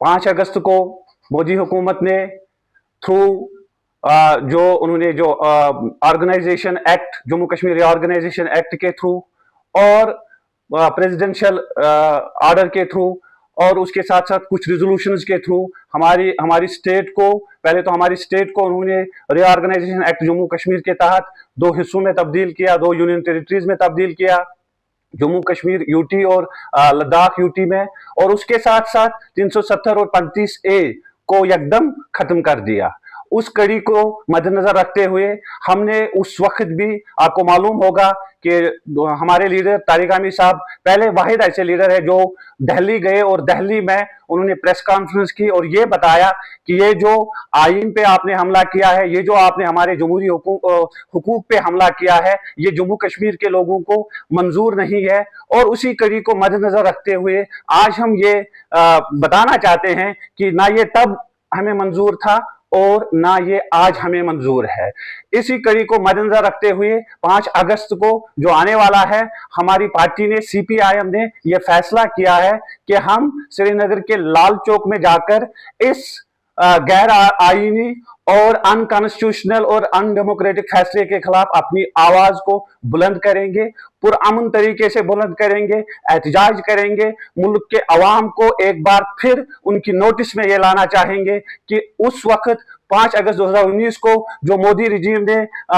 5 अगस्त को मोदी हुकूमत ने थ्रू जो उन्होंने जो organisation act, Jammu Kashmir reorganisation act के थ्रू और प्रेसिडेंशियल ऑर्डर के थ्रू और उसके साथ साथ कुछ रिजोल्यूशंस के थ्रू हमारी स्टेट को, पहले तो हमारी स्टेट को उन्होंने रीऑर्गेनाइजेशन एक्ट जम्मू कश्मीर के तहत 2 हिस्सों में तब्दील किया, 2 यूनियन टेरिटरीज में तब्दील किया, जम्मू कश्मीर यूटी और लद्दाख यूटी में, और उसके साथ साथ 370 और 35A को एकदम खत्म कर दिया। उस कड़ी को मद्देनजर रखते हुए हमने उस वक्त भी, आपको मालूम होगा कि हमारे लीडर तारिक आमिर साहब पहले वाहिद ऐसे लीडर है जो दिल्ली गए और दिल्ली में उन्होंने प्रेस कॉन्फ्रेंस की और ये बताया कि ये जो आईन पे आपने हमला किया है, ये जो आपने हमारे जमहूरी हुकूक पे हमला किया है, ये जम्मू कश्मीर के लोगों को मंजूर नहीं है। और उसी कड़ी को मद्देनजर रखते हुए आज हम ये बताना चाहते हैं कि ना ये तब हमें मंजूर था और ना ये आज हमें मंजूर है। इसी कड़ी को मद्देनजर रखते हुए 5 अगस्त को जो आने वाला है, हमारी पार्टी ने, सीपीआईएम ने यह फैसला किया है कि हम श्रीनगर के लाल चौक में जाकर इस गैर आईनी और अनकॉन्स्टिट्यूशनल और अनडेमोक्रेटिक फैसले के खिलाफ अपनी आवाज को बुलंद करेंगे, पुरअमन तरीके से बुलंद करेंगे, एहतजाज करेंगे। मुल्क के अवाम को एक बार फिर उनकी नोटिस में ये लाना चाहेंगे कि उस वक्त 5 अगस्त 2019 को जो मोदी रिजीम ने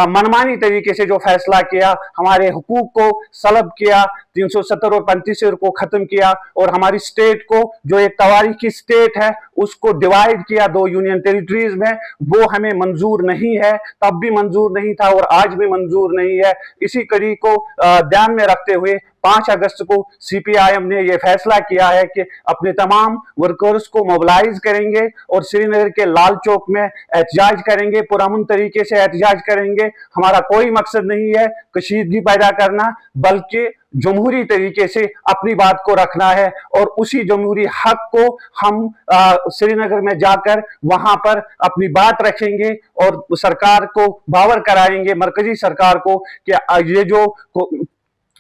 मनमानी तरीके से जो फैसला किया, हमारे हुकूक को सलब किया, 370 और 35 को खत्म किया और हमारी स्टेट को, जो एक तवारीखी स्टेट है, उसको डिवाइड किया 2 यूनियन टेरिटरीज में, वो हमें मंजूर नहीं है। तब भी मंजूर नहीं था और आज भी मंजूर नहीं है। इसी कड़ी को ध्यान में रखते हुए 5 अगस्त को सीपीआईएम ने यह फैसला किया है कि अपने तमाम वर्कर्स को मोबिलाइज करेंगे और श्रीनगर के लाल चौक में एहतजाज करेंगे, पुरअमन तरीके से एहतजाज करेंगे। हमारा कोई मकसद नहीं है कशीदगी पैदा करना, बल्कि जमहूरी तरीके से अपनी बात को रखना है और उसी जमहूरी हक को हम श्रीनगर में जाकर वहां पर अपनी बात रखेंगे और सरकार को बावर कराएंगे, मरकजी सरकार को, कि ये जो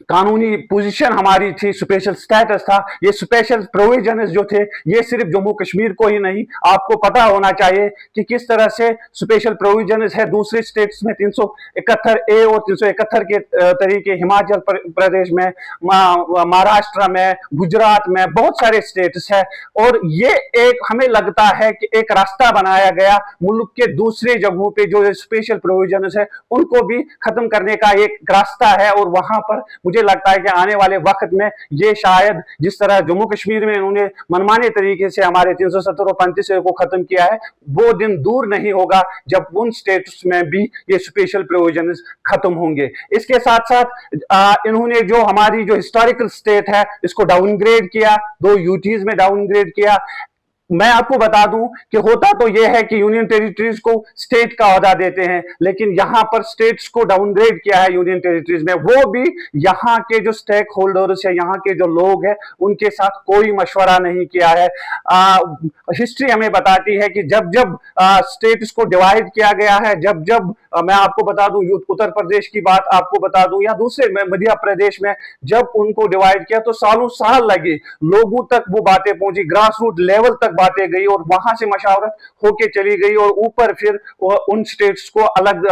कानूनी पोजीशन हमारी थी, स्पेशल स्टेटस था, ये स्पेशल प्रोविजन जो थे, ये सिर्फ जम्मू कश्मीर को ही नहीं, आपको पता होना चाहिए कि किस तरह से स्पेशल प्रोविजन है दूसरे स्टेट्स में, 371A और 371 के तरीके हिमाचल प्रदेश में, महाराष्ट्र में, गुजरात में, बहुत सारे स्टेट्स है। और ये एक हमें लगता है कि एक रास्ता बनाया गया मुल्क के दूसरे जगहों पे जो स्पेशल प्रोविजन है उनको भी खत्म करने का एक रास्ता है। और वहां पर मुझे लगता है कि आने वाले वक्त में ये शायद जिस तरह जम्मू कश्मीर में इन्होंने मनमाने तरीके से हमारे 370 और 35 को खत्म किया है, वो दिन दूर नहीं होगा जब उन स्टेट्स में भी ये स्पेशल प्रोविजन खत्म होंगे। इसके साथ साथ इन्होंने जो हमारी जो हिस्टोरिकल स्टेट है इसको डाउनग्रेड किया, 2 यूटीज में डाउनग्रेड किया। मैं आपको बता दूं कि होता तो यह है कि यूनियन टेरिटरीज को स्टेट का ओहदा देते हैं, लेकिन यहां पर स्टेट्स को डाउनग्रेड किया है यूनियन टेरिटरीज में, वो भी यहां के जो स्टेक होल्डर्स है, यहां के जो लोग हैं, उनके साथ कोई मशवरा नहीं किया है। हिस्ट्री हमें बताती है कि जब जब स्टेट्स को डिवाइड किया गया है, जब जब मैं आपको बता दूं, उत्तर प्रदेश की बात आपको बता दूं या दूसरे मध्य प्रदेश में जब उनको डिवाइड किया तो सालों साल लगे, लोगों तक वो बातें पहुंची, ग्रास रूट लेवल तक बातें गई और वहां से मशावरत होके चली गई और ऊपर फिर उन स्टेट्स को अलग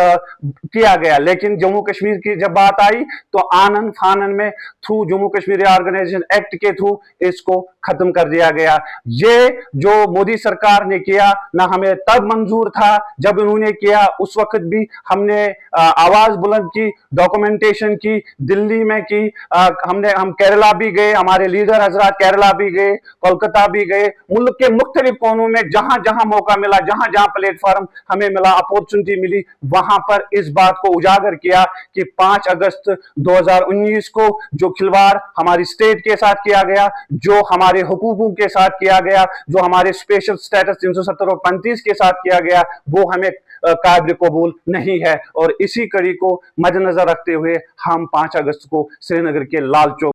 किया गया। लेकिन जम्मू कश्मीर की जब बात आई तो आनन फानन में through Jammu Kashmir organisation act के थ्रू इसको खत्म कर दिया गया। ये जो मोदी सरकार ने किया ना हमें तब मंजूर था जब इन्होंने किया, उस वक्त भी हमने आवाज बुलंद की, डॉक्यूमेंटेशन की, दिल्ली में की, हम केरला भी गए, हमारे लीडर हजरात केरला भी गए, कोलकाता भी गए, मुल्क के मुख्तलिफ कोनों में जहां जहां मौका मिला, जहां जहां प्लेटफॉर्म हमें मिला, अपॉर्चुनिटी मिली, वहां पर इस बात को उजागर किया कि 5 अगस्त 2019 को जो खिलवाड़ हमारी स्टेट के साथ किया गया, जो हमारे हुकूकों के साथ किया गया, जो हमारे स्पेशल स्टेटस 370 और 35 के साथ किया गया, वो हमें काबिल कबूल नहीं है। और इसी कड़ी को मद्देनजर रखते हुए हम 5 अगस्त को श्रीनगर के लाल चौक